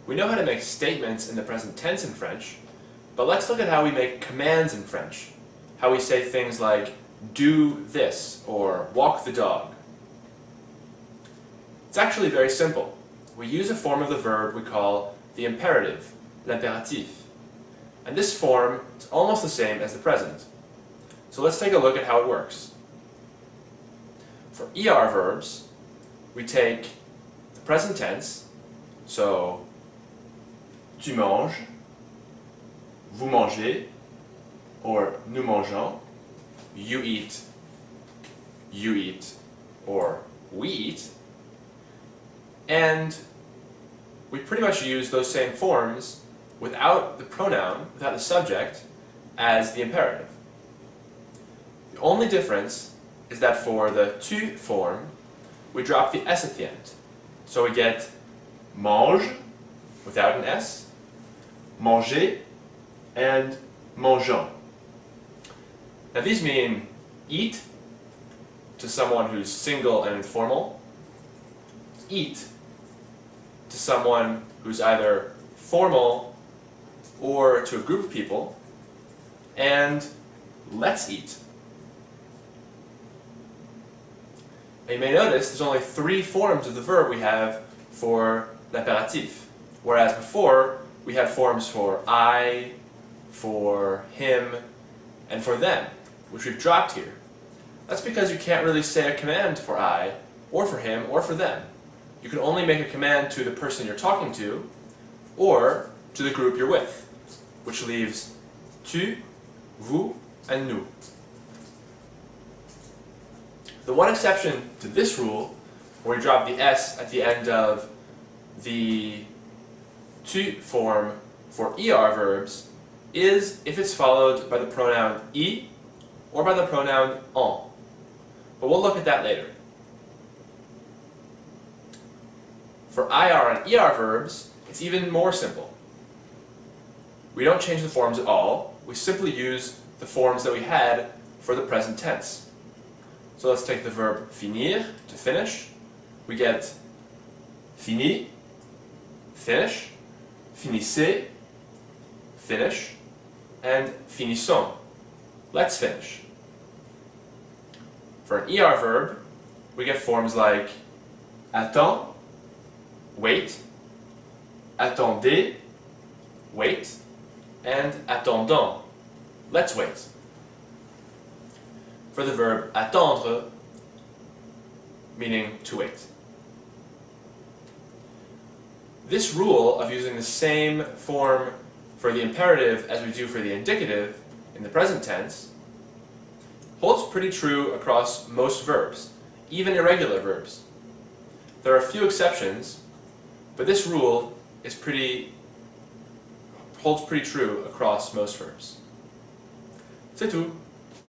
We know how to make statements in the present tense in French, but let's look at how we make commands in French. How we say things like, do this, or walk the dog. It's actually very simple. We use a form of the verb we call the imperative, l'impératif. And this form is almost the same as the present. So let's take a look at how it works. For ER verbs, we take the present tense, so tu manges, vous mangez, or nous mangeons, you eat, or we eat, and we pretty much use those same forms without the pronoun, without the subject, as the imperative. The only difference is that for the tu form, we drop the s at the end. So we get mange, without an s, manger, and mangeons. Now these mean eat, to someone who's single and informal, eat, to someone who's either formal or to a group of people, and let's eat. And you may notice there's only 3 forms of the verb we have for l'impératif, whereas before we had forms for I, for him, and for them, which we've dropped here. That's because you can't really say a command for I, or for him, or for them. You can only make a command to the person you're talking to, or to the group you're with, which leaves tu, vous, and nous. The one exception to this rule, where we drop the s at the end of the tu form for ER verbs, is if it's followed by the pronoun I or by the pronoun en. But we'll look at that later. For IR and ER verbs, it's even more simple. We don't change the forms at all, we simply use the forms that we had for the present tense. So let's take the verb finir, to finish. We get fini, finish, finissez, finish, and finissons, let's finish. For an ER verb, we get forms like attends, wait, attendez, wait, and attendons, let's wait. For the verb attendre, meaning to wait. This rule of using the same form for the imperative as we do for the indicative in the present tense holds pretty true across most verbs, even irregular verbs. There are a few exceptions, but this rule is holds pretty true across most verbs. C'est tout.